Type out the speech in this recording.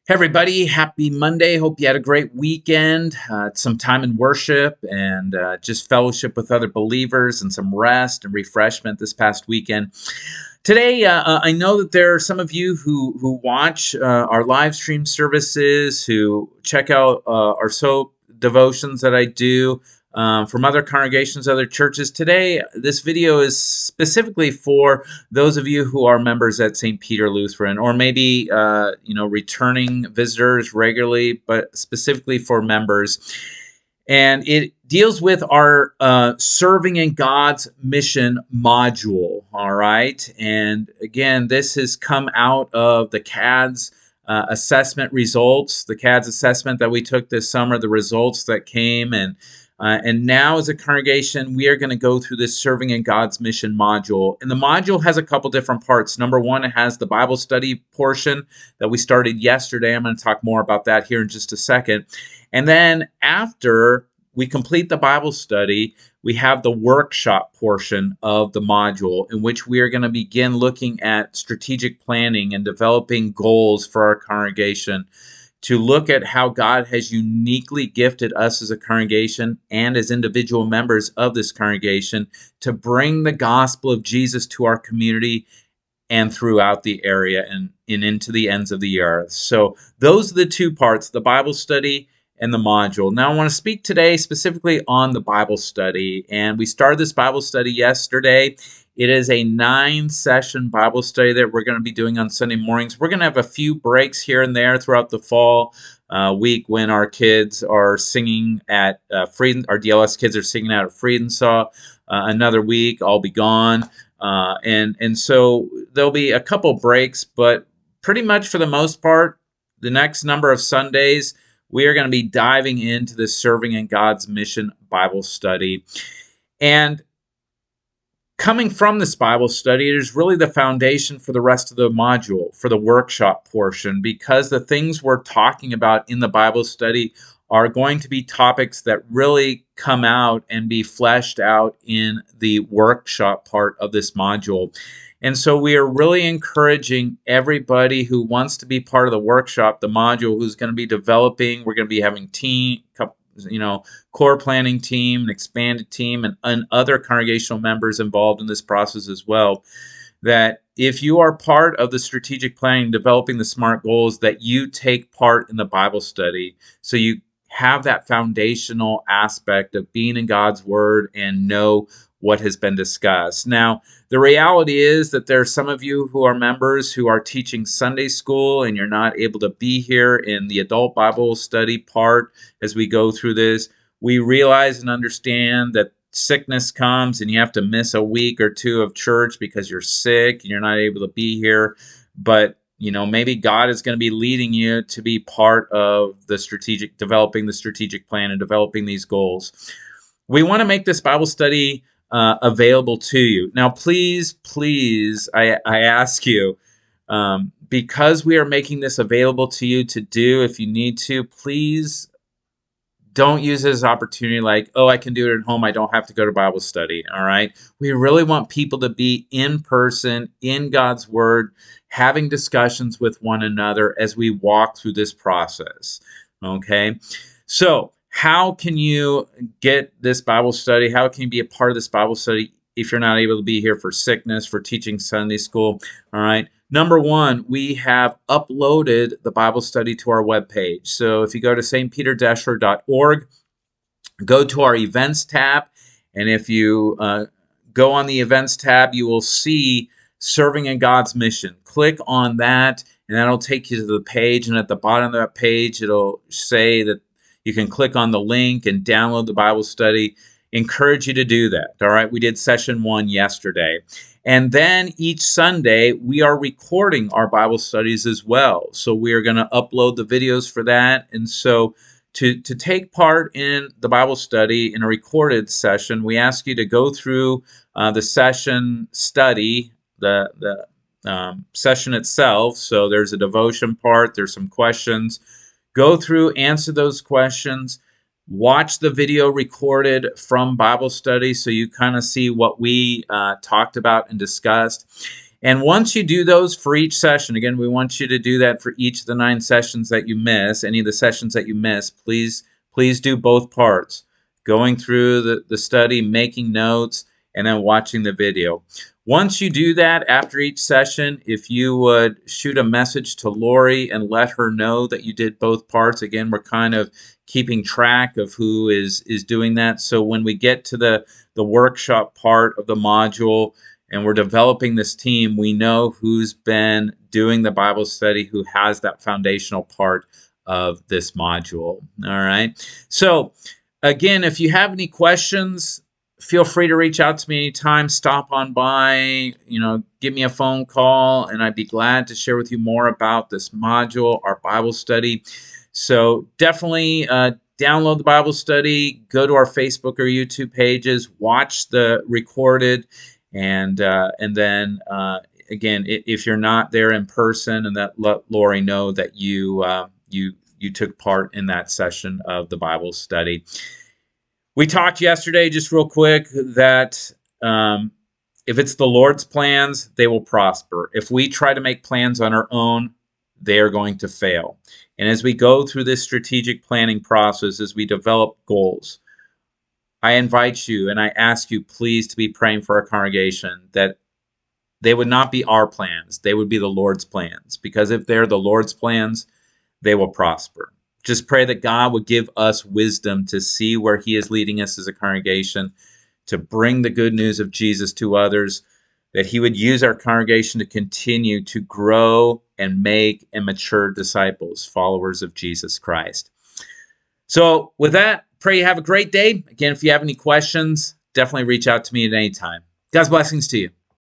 Hey everybody, happy Monday. Hope you had a great weekend. Some time in worship and just fellowship with other believers and some rest and refreshment this past weekend. Today, I know that there are some of you who watch our live stream services, who check out our soap devotions that I do from other congregations, other churches. Today, this video is specifically for those of you who are members at St. Peter Lutheran, or maybe returning visitors regularly, but specifically for members. And it deals with our serving in God's mission module. All right. And again, this has come out of the CADS assessment results, the CADS assessment that we took this summer, the results that came. And now as a congregation, we are going to go through this serving in God's mission module. And the module has a couple different parts. Number one, it has the Bible study portion that we started yesterday. I'm going to talk more about that here in just a second. And then after we complete the Bible study, we have the workshop portion of the module in which we are going to begin looking at strategic planning and developing goals for our congregation, to look at how God has uniquely gifted us as a congregation and as individual members of this congregation to bring the gospel of Jesus to our community and throughout the area and into the ends of the earth. So those are the two parts, the Bible study and the module. Now I want to speak today specifically on the Bible study. And we started this Bible study yesterday. It is a 9-session Bible study that we're going to be doing on Sunday mornings. We're going to have a few breaks here and there throughout the fall week when our kids are singing at Freedom. Our DLS kids are singing out at Friedensaw. Another week, I'll be gone. And so there'll be a couple breaks, but pretty much for the most part, the next number of Sundays, we are going to be diving into this Serving in God's Mission Bible study. And coming from this Bible study, it is really the foundation for the rest of the module, for the workshop portion, because the things we're talking about in the Bible study are going to be topics that really come out and be fleshed out in the workshop part of this module. And so we are really encouraging everybody who wants to be part of the workshop, the module, who's going to be developing. We're going to be having core planning team, an expanded team, and other congregational members involved in this process as well. That if you are part of the strategic planning, developing the SMART goals, that you take part in the Bible study, so you have that foundational aspect of being in God's Word and know what has been discussed. Now, the reality is that there are some of you who are members who are teaching Sunday school and you're not able to be here in the adult Bible study part as we go through this. We realize and understand that sickness comes and you have to miss a week or two of church because you're sick and you're not able to be here. But maybe God is going to be leading you to be part of developing the strategic plan and developing these goals. We want to make this Bible study available to you. Now, please, I ask you, because we are making this available to you to do, if you need to, please don't use it as an opportunity like, oh, I can do it at home, I don't have to go to Bible study, all right? We really want people to be in person, in God's Word, having discussions with one another as we walk through this process, okay? So, how can you get this Bible study? How can you be a part of this Bible study if you're not able to be here for sickness, for teaching Sunday school? All right. Number one, we have uploaded the Bible study to our webpage. So if you go to stpeter-org, go to our events tab, and if you go on the events tab, you will see Serving in God's Mission. Click on that, and that'll take you to the page. And at the bottom of that page, it'll say that you can click on the link and download the Bible study. Encourage you to do that. All right. We did session 1 yesterday. And then each Sunday, we are recording our Bible studies as well. So we are going to upload the videos for that. And so to take part in the Bible study in a recorded session, we ask you to go through the session study, the session itself. So there's a devotion part. There's some questions. Go through, answer those questions, watch the video recorded from Bible study so you kind of see what we talked about and discussed. And once you do those for each session, again, we want you to do that for each of the 9 sessions that you miss. Any of the sessions that you miss, please do both parts. Going through the study, making notes, and then watching the video. Once you do that, after each session, if you would shoot a message to Lori and let her know that you did both parts. Again, we're kind of keeping track of who is doing that. So when we get to the workshop part of the module, and we're developing this team, we know who's been doing the Bible study, who has that foundational part of this module. All right. So again, if you have any questions, feel free to reach out to me anytime. Stop on by, give me a phone call, and I'd be glad to share with you more about this module, our Bible study. So definitely download the Bible study, go to our Facebook or YouTube pages, watch the recorded, and then again, if you're not there in person, and that let Lori know that you took part in that session of the Bible study. We talked yesterday, just real quick, that if it's the Lord's plans, they will prosper. If we try to make plans on our own, they are going to fail. And as we go through this strategic planning process, as we develop goals, I invite you and I ask you, please, to be praying for our congregation, that they would not be our plans. They would be the Lord's plans. Because if they're the Lord's plans, they will prosper. Just pray that God would give us wisdom to see where He is leading us as a congregation, to bring the good news of Jesus to others, that He would use our congregation to continue to grow and make and mature disciples, followers of Jesus Christ. So with that, pray you have a great day. Again, if you have any questions, definitely reach out to me at any time. God's blessings to you.